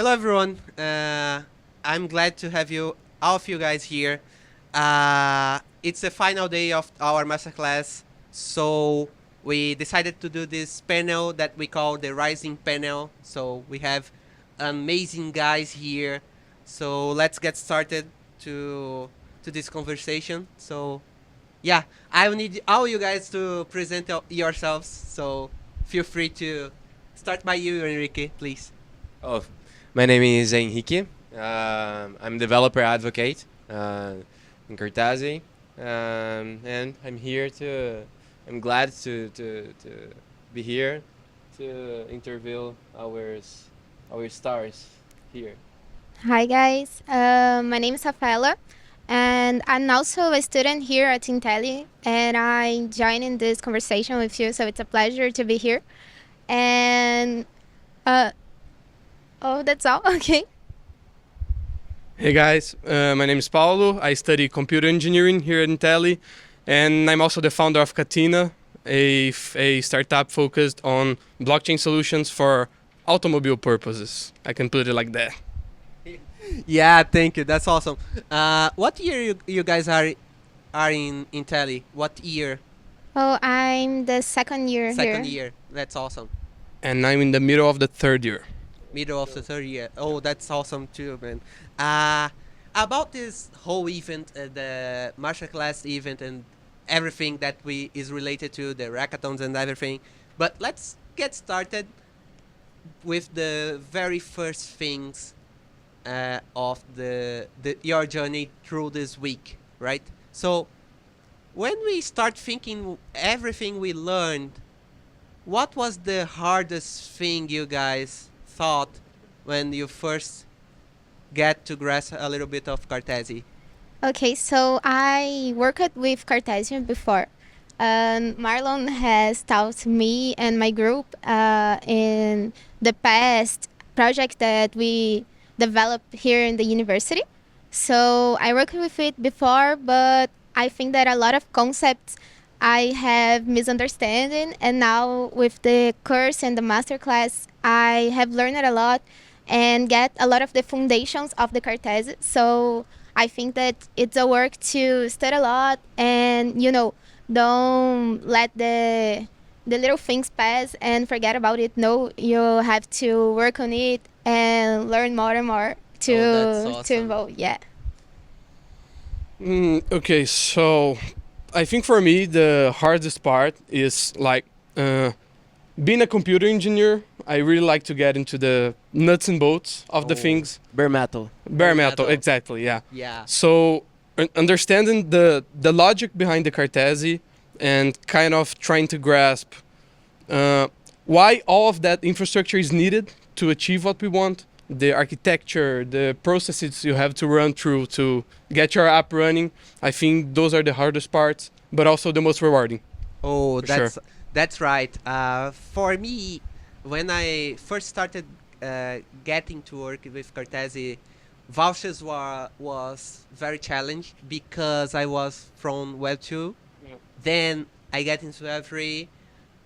Hello, everyone. I'm glad to have all of you guys here. It's the final day of our masterclass, so we decided to do this panel that we call the Rising Panel. So we have amazing guys here. So let's get started to this conversation. So yeah, I will need all you guys to present yourselves. So feel free to start by you, Enrique, please. Oh, my name is Henrique. I'm developer advocate in Cartesi, and I'm glad to be here to interview our stars here. Hi guys, my name is Rafaela, and I'm also a student here at Inteli, and I'm joining this conversation with you, so it's a pleasure to be here. And that's all. Okay. Hey guys, my name is Paulo. I study computer engineering here at Inteli, and I'm also the founder of Katina, a startup focused on blockchain solutions for automobile purposes. I can put it like that. Yeah, thank you. That's awesome. What year you guys are in Inteli? What year? Oh, I'm the second year Second here. year. That's awesome. And I'm in the middle of the third year. Middle of the third year. Oh, that's awesome too, man. About this whole event, the masterclass event, and everything that is related to the hackathons and everything. But let's get started with the very first things of your journey through this week, right? So when we start thinking everything we learned, what was the hardest thing you guys thought when you first get to grasp a little bit of Cartesi? Okay, so I worked with Cartesian before. Marlon has taught me and my group in the past project that we developed here in the university. So I worked with it before, but I think that a lot of concepts I have misunderstanding, and now with the course and the masterclass, I have learned a lot and get a lot of the foundations of the Cartesi. So I think that it's a work to study a lot and don't let the little things pass and forget about it. No, you have to work on it and learn more and more to That's awesome. to involve. Yeah. Okay, so I think for me the hardest part is like being a computer engineer. I really like to get into the nuts and bolts of the things. Bare metal. Bare metal, metal. exactly, yeah. Yeah. So understanding the logic behind the Cartesi and kind of trying to grasp why all of that infrastructure is needed to achieve what we want, the architecture, the processes you have to run through to get your app running. I think those are the hardest parts, but also the most rewarding. Oh, For that's right. For me, when I first started getting to work with Cartesi, vouchers was very challenged because I was from Web 2. Yeah. Then I get into Web 3.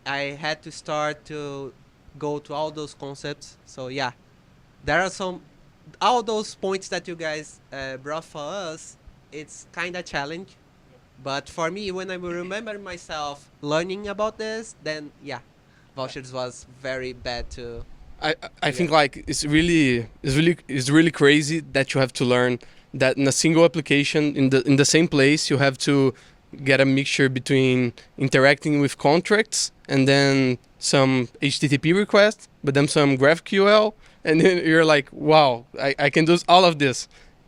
I had to start to go to all those concepts. So yeah, there are all those points that you guys brought for us. It's kind of challenge. But for me, when I remember myself learning about this, then yeah, vouchers was very bad too. I think like it's really crazy that you have to learn that in a single application in the same place you have to get a mixture between interacting with contracts and then some HTTP requests, but then some GraphQL, and then you're like, wow, I can do all of this.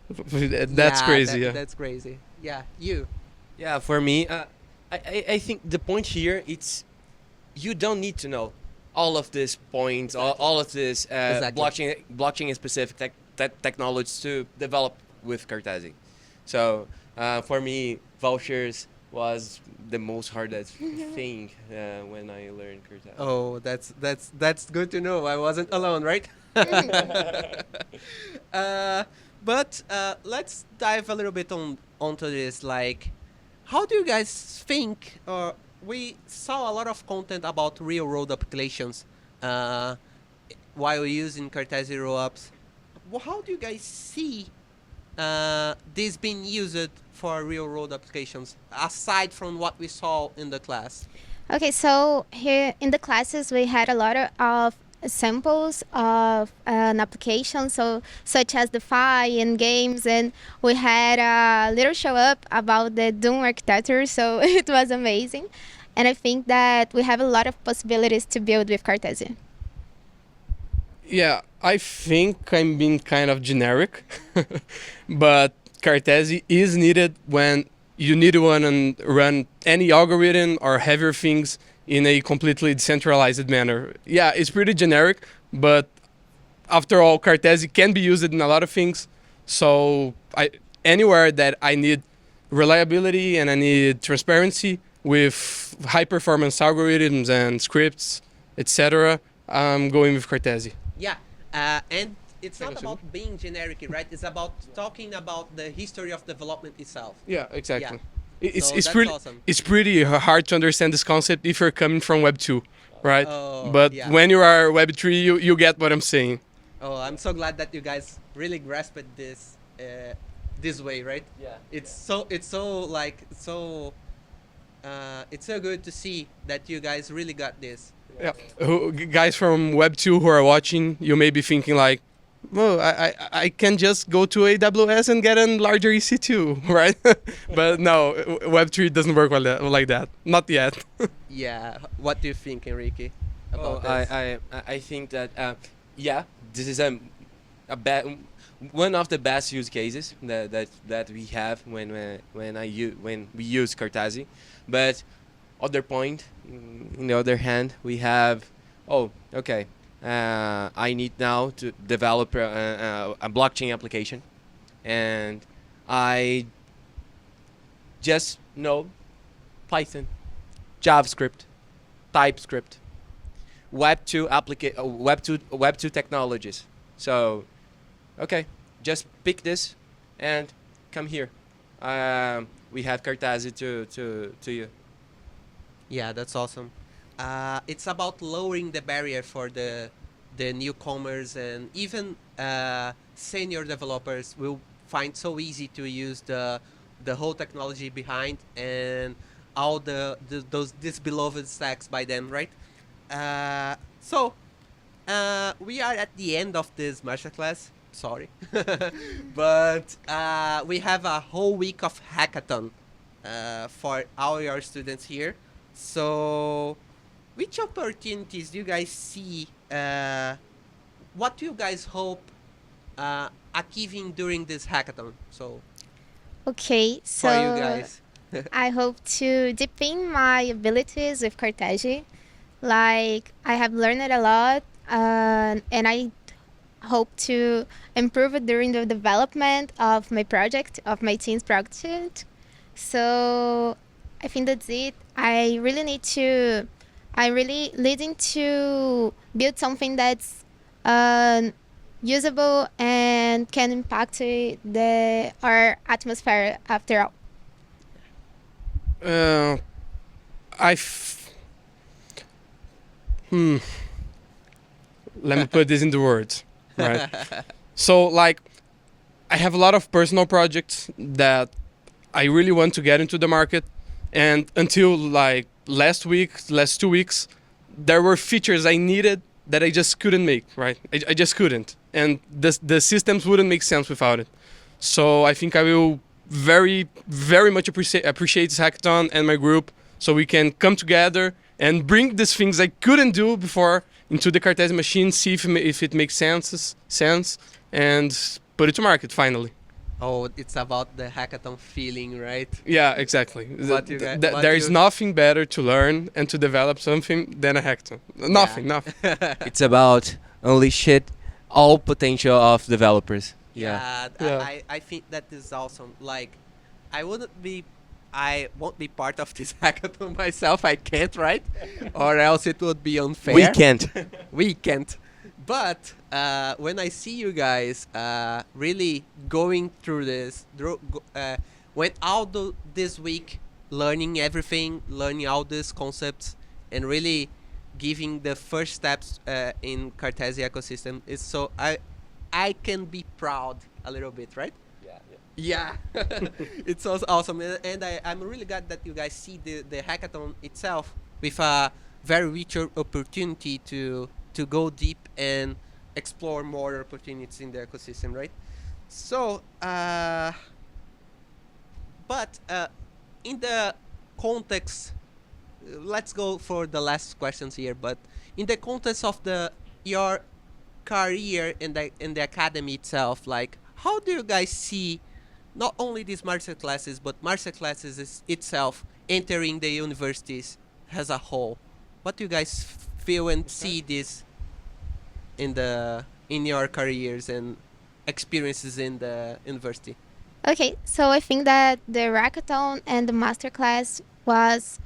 That's Yeah, crazy. Yeah. That's crazy. Yeah, you. Yeah, for me, I think the point here it's you don't need to know all of these points, all of this Exactly. blockchain specific technology to develop with Cartesi. So for me, vouchers was the most hardest thing when I learned Cartesi. Oh, that's good to know. I wasn't alone, right? But let's dive a little bit onto this. Like, how do you guys think? Or we saw a lot of content about real world applications while using Cartesi rollups. how do you guys see this being used for real world applications aside from what we saw in the class? Okay, so here in the classes we had a lot of samples of an application, so such as the Fi and games, and we had a little show up about the Doom architecture, so it was amazing. And I think that we have a lot of possibilities to build with Cartesi. Yeah, I think I'm being kind of generic, but Cartesi is needed when you need to run any algorithm or heavier things in a completely decentralized manner. Yeah, it's pretty generic, but after all, Cartesi can be used in a lot of things. So anywhere that I need reliability and I need transparency with high performance algorithms and scripts, etc., I'm going with Cartesi. Yeah, and it's not about being generic, right? It's about talking about the history of development itself. Yeah, exactly. It's So that's pretty awesome. it's pretty hard to understand this concept if you're coming from Web 2, right? Oh, But yeah. when you are Web 3, you get what I'm saying. Oh, I'm so glad that you guys really grasped this this way, right? Yeah. It's so it's so good to see that you guys really got this. Yeah. Guys from Web 2 who are watching, you may be thinking like, well, I can just go to AWS and get a larger EC2, right? But no, Web 3 doesn't work like that. Not yet. Yeah. What do you think, Enrique, about Oh, this? I think that yeah, this is one of the best use cases that we have when we use Cartesi. But other point, on the other hand, we have okay. I need now to develop a blockchain application, and I just know Python, JavaScript, TypeScript, Web 2 technologies. So, okay, just pick this and come here. We have Cartesi to you. Yeah, that's awesome. It's about lowering the barrier for the newcomers, and even senior developers will find so easy to use the whole technology behind and all those disbeloved stacks by them, right? So we are at the end of this masterclass. Sorry, but we have a whole week of hackathon for all your students here. So, which opportunities do you guys see? What do you guys hope achieving during this hackathon? So, Okay, so for you guys. I hope to deepen my abilities with Cartesi. Like, I have learned a lot, and I hope to improve it during the development of my project, of my team's project. So I think that's it. I really leading to build something that's usable and can impact our atmosphere after all. Let me put this into words, right? So, like, I have a lot of personal projects that I really want to get into the market, and until like last 2 weeks, there were features I needed that I just couldn't make, right? I just couldn't, and the systems wouldn't make sense without it. So I think I will very, very much appreciate this hackathon and my group, so we can come together and bring these things I couldn't do before into the Cartesi machine, see if it makes sense, and put it to market finally. Oh, it's about the hackathon feeling, right? Yeah, exactly. What you got- what There is you- nothing better to learn and to develop something than a hackathon. Nothing. It's about unleash all potential of developers. Yeah, Yeah. I think that is awesome. Like, I won't be part of this hackathon myself. I can't, right? Or else it would be unfair. We can't. We can't. But when I see you guys really going through this, went out this week learning everything, learning all these concepts, and really giving the first steps in Cartesi ecosystem, is so I can be proud a little bit, right? Yeah. Yeah, it's also awesome, and I'm really glad that you guys see the hackathon itself with a very rich opportunity to go deep and explore more opportunities in the ecosystem, right? So, but in the context, let's go for the last questions here. But in the context of the your career in the academy itself, like how do you guys see not only these master classes but master classes itself entering the universities as a whole? What do you guys feel and see this in your careers and experiences in the university? Okay, so I think that the hackathon and the masterclass was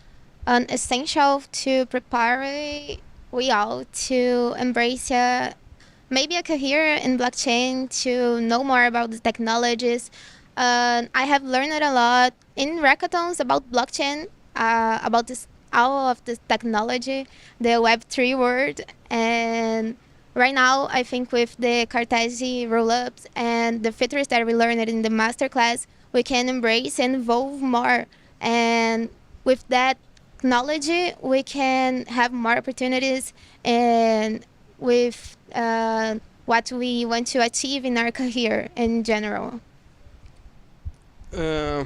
an essential to prepare we all to embrace maybe a career in blockchain, to know more about the technologies. I have learned a lot in hackathons about blockchain, about this all of this technology, the Web3 world, and right now I think with the Cartesi rollups and the features that we learned in the masterclass, we can embrace and evolve more. And with that technology, we can have more opportunities and with what we want to achieve in our career in general. Uh,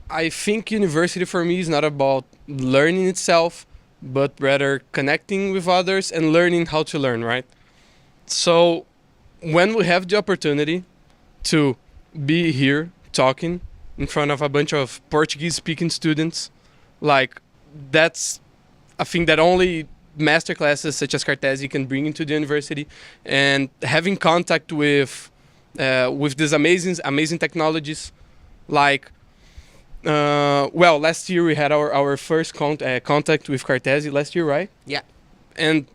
I think university for me is not about learning itself, but rather connecting with others and learning how to learn, right? So when we have the opportunity to be here talking in front of a bunch of Portuguese speaking students, like that's a thing that only master classes such as Cartesi can bring into the university, and having contact with these amazing technologies, like well, last year we had our first contact with Cartesi last year, right? Yeah. And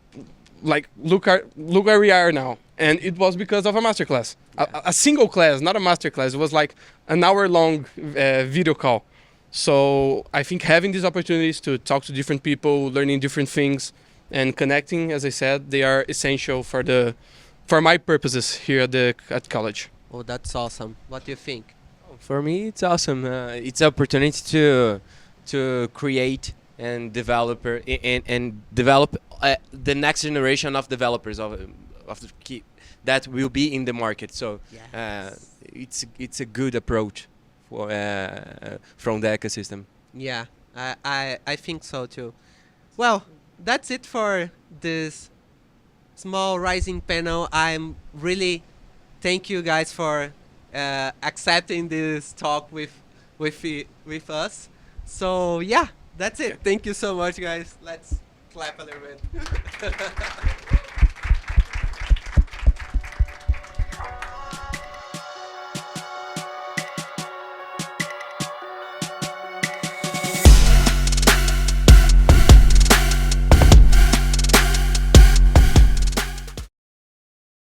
like look where we are now, and it was because of a masterclass, a single class, not a masterclass. It was like an hour-long video call. So I think having these opportunities to talk to different people, learning different things, and connecting, as I said, they are essential for my purposes here at college. Oh, that's awesome. What do you think? For me, it's awesome. It's an opportunity to create and and develop the next generation of developers of that will be in the market. So it's a good approach for from the ecosystem. Yeah, I think so too. Well, that's it for this small rising panel. I'm really thank you guys for accepting this talk with us. So yeah, that's it. Thank you so much, guys. Let's clap a little bit.